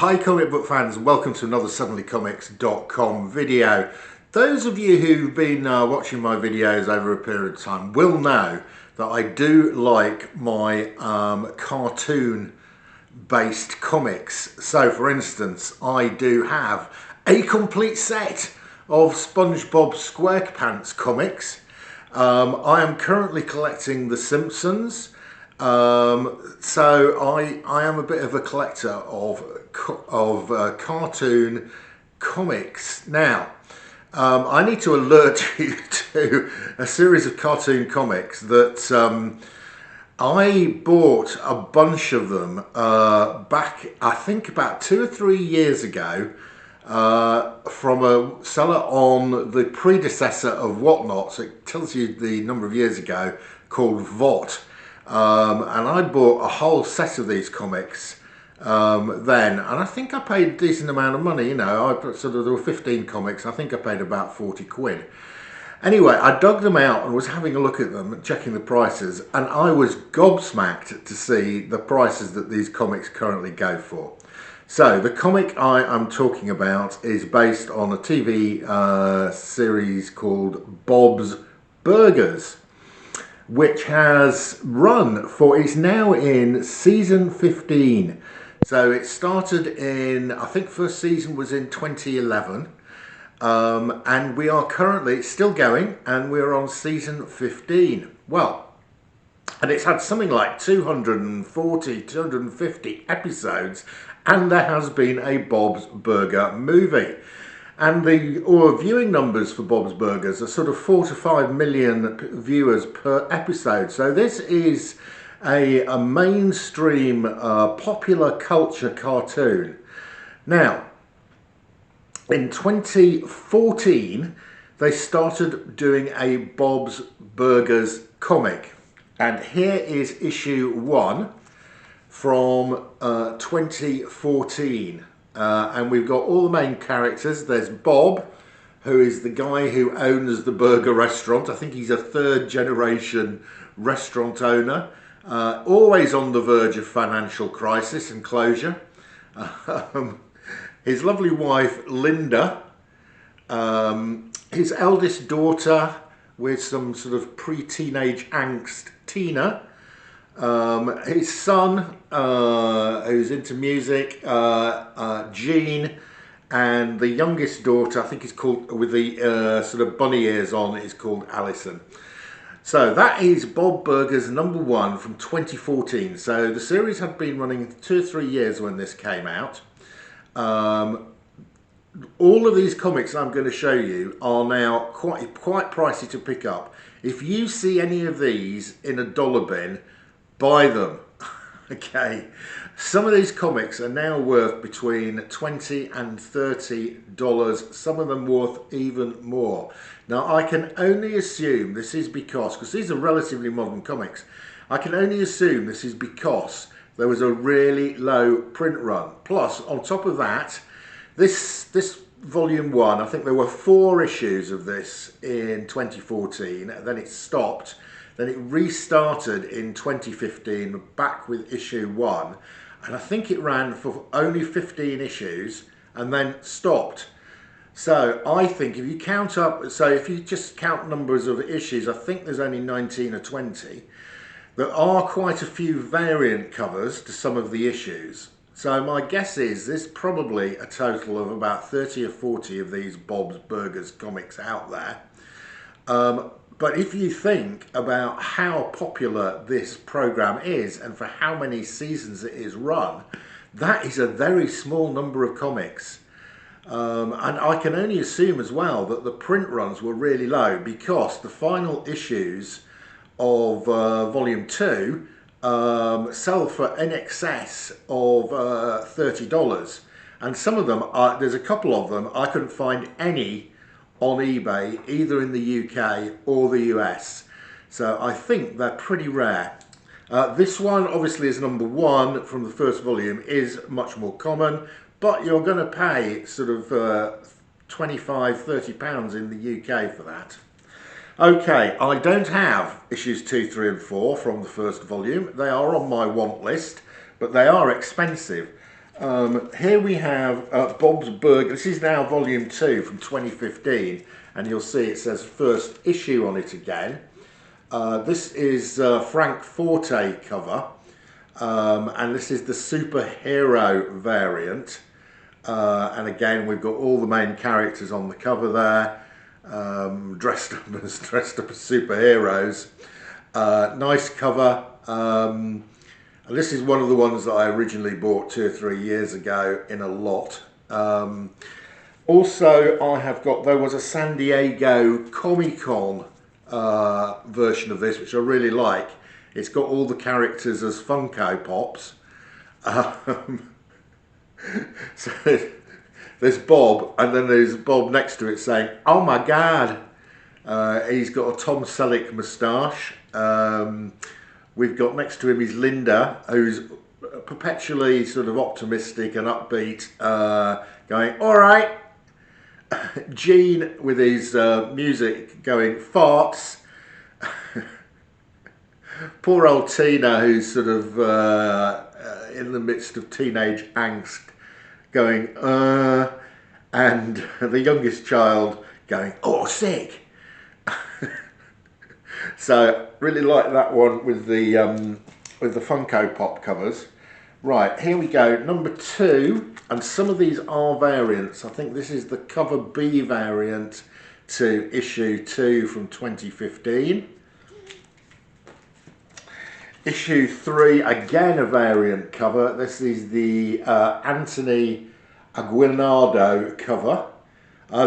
Hi comic book fans, and welcome to another suddenlycomics.com video. Those of you who've been watching my videos over a period of time will know that I do like my cartoon based comics. So for instance, I do have a complete set of SpongeBob SquarePants comics. I am currently collecting The Simpsons. So I am a bit of a collector of cartoon comics. Now, I need to alert you to a series of cartoon comics that I bought a bunch of them back, I think about 2 or 3 years ago, from a seller on the predecessor of Whatnot. So it tells you the number of years ago, called Vought. And I bought a whole set of these comics then, and I think I paid a decent amount of money. You know, there were 15 comics. I think I paid about 40 quid. Anyway, I dug them out and was having a look at them, checking the prices, and I was gobsmacked to see the prices that these comics currently go for. So the comic I am talking about is based on a TV series called Bob's Burgers, which has run for, it's now in season 15. So it started in, I think first season was in 2011. And we are currently still going, and we're on season 15. Well, and it's had something like 240, 250 episodes, and there has been a Bob's Burger movie. And the viewing numbers for Bob's Burgers are sort of 4 to 5 million viewers per episode. So this is a mainstream popular culture cartoon. Now, in 2014, they started doing a Bob's Burgers comic. And here is issue 1 from 2014. And we've got all the main characters. There's Bob, who is the guy who owns the burger restaurant. I think he's a 3rd generation restaurant owner, always on the verge of financial crisis and closure. His lovely wife, Linda, his eldest daughter with some sort of pre-teenage angst, Tina, his son, who's into music, Jean, and the youngest daughter, I think is called, with the sort of bunny ears on, is called Alison. So that is Bob Burgers #1 from 2014. So the series had been running 2 or 3 years when this came out. All of these comics I'm going to show you are now quite pricey to pick up. If you see any of these in a dollar bin, buy them. Okay, some of these comics are now worth between $20 and $30, some of them worth even more. Now I can only assume this is because these are relatively modern comics, I can only assume this is because there was a really low print run. Plus, on top of that, this volume 1, I think there were 4 issues of this in 2014, then it stopped. Then it restarted in 2015, back with issue 1, and I think it ran for only 15 issues and then stopped. So I think if you count up, so if you just count numbers of issues, I think there's only 19 or 20. There are quite a few variant covers to some of the issues. So my guess is there's probably a total of about 30 or 40 of these Bob's Burgers comics out there. But if you think about how popular this program is and for how many seasons it is run, that is a very small number of comics. And I can only assume as well that the print runs were really low, because the final issues of volume 2 sell for in excess of $30. And some of them, there's a couple of them, I couldn't find any on eBay, either in the UK or the US. So I think they're pretty rare. This one obviously is #1 from the first volume, is much more common, but you're going to pay sort of 25, 30 pounds in the UK for that. Okay, I don't have issues 2, 3 and 4 from the first volume. They are on my want list, but they are expensive. Here we have Bob's Burger. This is now volume 2 from 2015, and you'll see it says first issue on it again. This is Frank Forte cover, and this is the superhero variant. And again, we've got all the main characters on the cover there, dressed up as superheroes. Nice cover. And this is one of the ones that I originally bought 2 or 3 years ago in a lot. Also, I have got, there was a San Diego Comic-Con version of this, which I really like. It's got all the characters as Funko Pops. So there's Bob, and then there's Bob next to it saying, "Oh my God." He's got a Tom Selleck moustache. We've got next to him is Linda, who's perpetually sort of optimistic and upbeat, going, "All right." Gene with his music going, "Farts." Poor old Tina, who's sort of in the midst of teenage angst, going, and the youngest child going, "Oh, sick." So really like that one with the Funko Pop covers. Right, here we go, number 2, and some of these are variants. I think this is the cover B variant to issue 2 from 2015. Issue 3, again a variant cover. This is the Anthony Aguinaldo cover.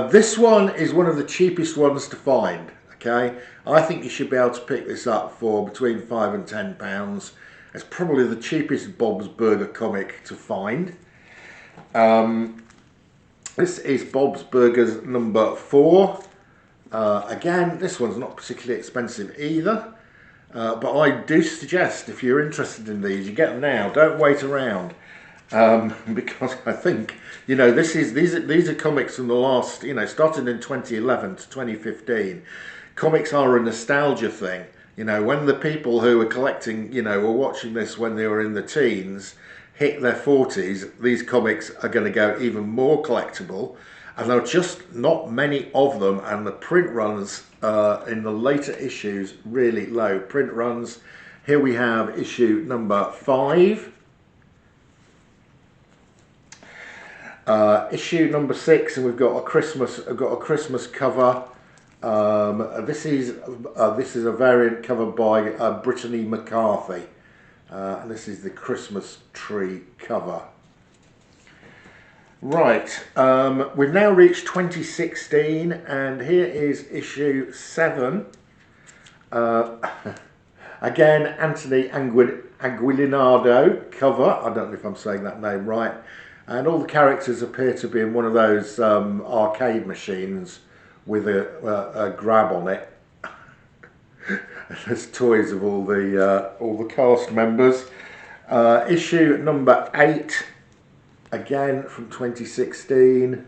This one is one of the cheapest ones to find. Okay, I think you should be able to pick this up for between £5 and £10. It's probably the cheapest Bob's Burger comic to find. This is Bob's Burgers number 4. Again, this one's not particularly expensive either. But I do suggest, if you're interested in these, you get them now. Don't wait around, because I think, you know, these are comics from the last, you know, started in 2011 to 2015. Comics are a nostalgia thing. You know, when the people who were collecting, you know, were watching this when they were in the teens, hit their 40s, these comics are going to go even more collectible. And there are just not many of them, and the print runs in the later issues really low print runs. Here we have issue number 5. Issue number 6, and we've got a Christmas cover. This is a variant cover by Brittany McCarthy, and this is the Christmas tree cover. Right, we've now reached 2016, and here is issue 7. Again, Anthony Aguinaldo cover. I don't know if I'm saying that name right. And all the characters appear to be in one of those arcade machines with a grab on it. There's toys of all the cast members. Issue number 8. Again from 2016.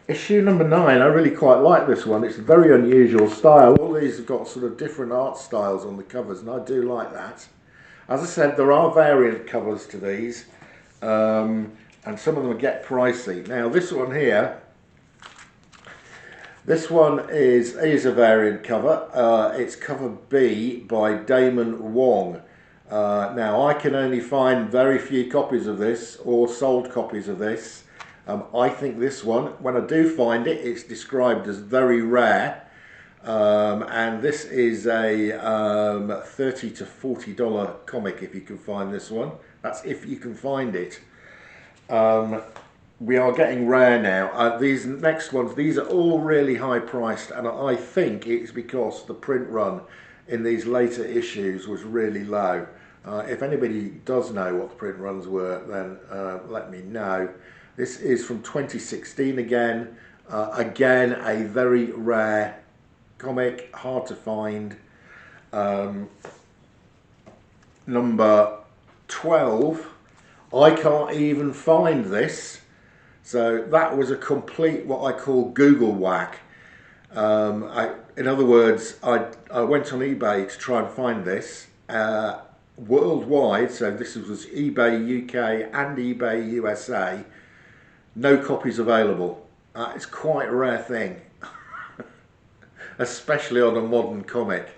Issue number 9, I really quite like this one. It's a very unusual style. All these have got sort of different art styles on the covers, and I do like that. As I said, there are variant covers to these, and some of them get pricey. Now this one here, this one is a variant cover. It's cover B by Damon Wong. Now I can only find very few copies of this, or sold copies of this. I think this one, when I do find it, it's described as very rare, and this is a $30 to $40 comic if you can find this one. That's if you can find it. We are getting rare now. These next ones, these are all really high priced, and I think it's because the print run in these later issues was really low. If anybody does know what the print runs were, then let me know. This is from 2016 again. Again, a very rare comic, hard to find. Number 12. I can't even find this. So that was a complete, what I call Google whack. In other words, I went on eBay to try and find this. worldwide, so this was eBay UK and eBay USA, no copies available. It's quite a rare thing, especially on a modern comic.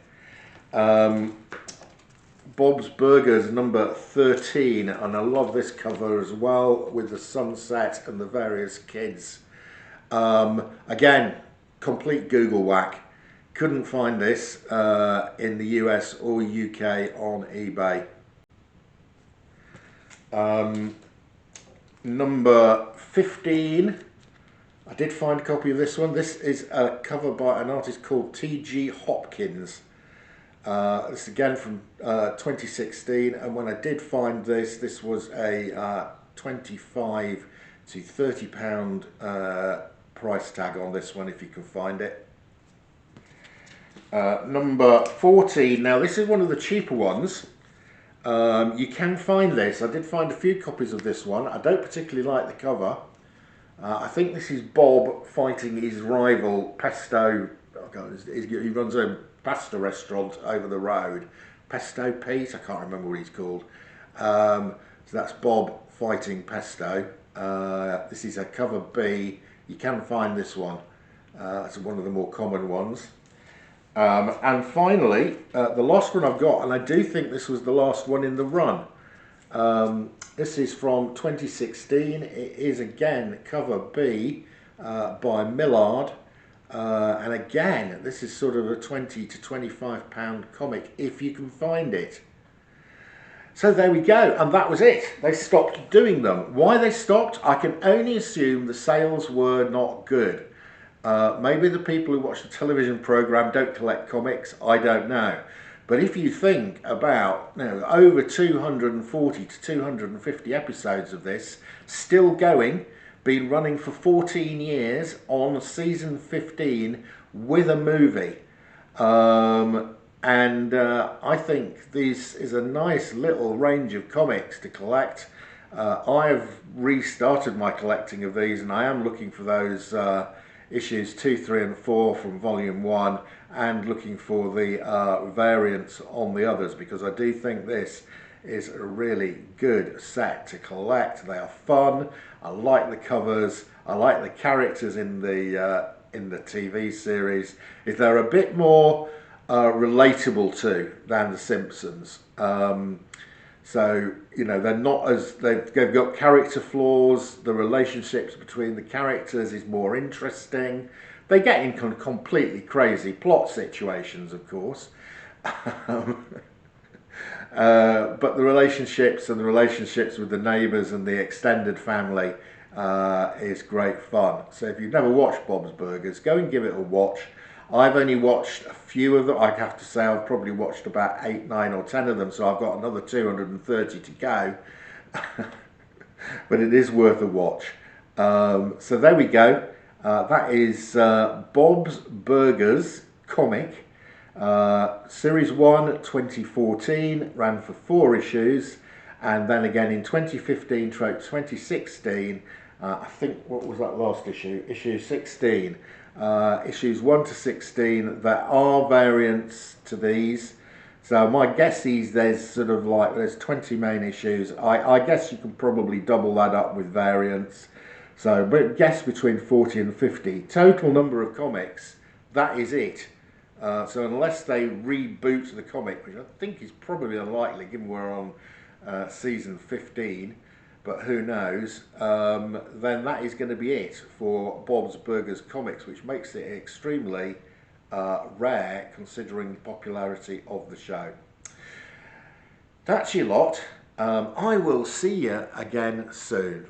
Bob's Burgers number 13, and I love this cover as well with the sunset and the various kids. Again, complete Google whack. Couldn't find this in the US or UK on eBay. Number 15, I did find a copy of this one. This is a cover by an artist called T.G. Hopkins. This again from 2016, and when I did find this, this was a 25 to 30 pound price tag on this one if you can find it. Number 14, now this is one of the cheaper ones. You can find this. I did find a few copies of this one. I don't particularly like the cover. I think this is Bob fighting his rival Pesto. Oh God, he runs a pasta restaurant over the road. Pesto Pete, I can't remember what he's called. So that's Bob fighting Pesto. This is a cover B. You can find this one. It's one of the more common ones. And finally, the last one I've got, and I do think this was the last one in the run. This is from 2016. It is again cover B by Millard. And again, this is sort of a 20 to 25 pound comic if you can find it. So there we go, and that was it. They stopped doing them. Why they stopped, I can only assume the sales were not good. Maybe the people who watch the television program don't collect comics, I don't know. But if you think about over 240 to 250 episodes of this, still going, been running for 14 years on season 15 with a movie. I think this is a nice little range of comics to collect. I've restarted my collecting of these, and I am looking for those issues 2, 3 and 4 from volume 1, and looking for the variants on the others, because I do think this is a really good set to collect. They are fun. I like the covers. I like the characters in the TV series. If they're a bit more relatable to than the Simpsons. So they're not as they've got character flaws. The relationships between the characters is more interesting. They get in completely crazy plot situations, of course. But the relationships with the neighbours and the extended family is great fun. So if you've never watched Bob's Burgers, go and give it a watch. I've only watched a few of them. I have to say I've probably watched about 8, 9 or 10 of them, so I've got another 230 to go. But it is worth a watch. So there we go. That is Bob's Burgers comic. Series 1, 2014, ran for 4 issues, and then again in 2015 to 2016, I think, what was that last issue? Issue 16. Issues 1 to 16, there are variants to these. So my guess is there's there's 20 main issues. I guess you can probably double that up with variants. So, but guess between 40 and 50. Total number of comics, that is it. So unless they reboot the comic, which I think is probably unlikely given we're on season 15, but who knows, then that is going to be it for Bob's Burgers comics, which makes it extremely rare considering the popularity of the show. That's your lot. I will see you again soon.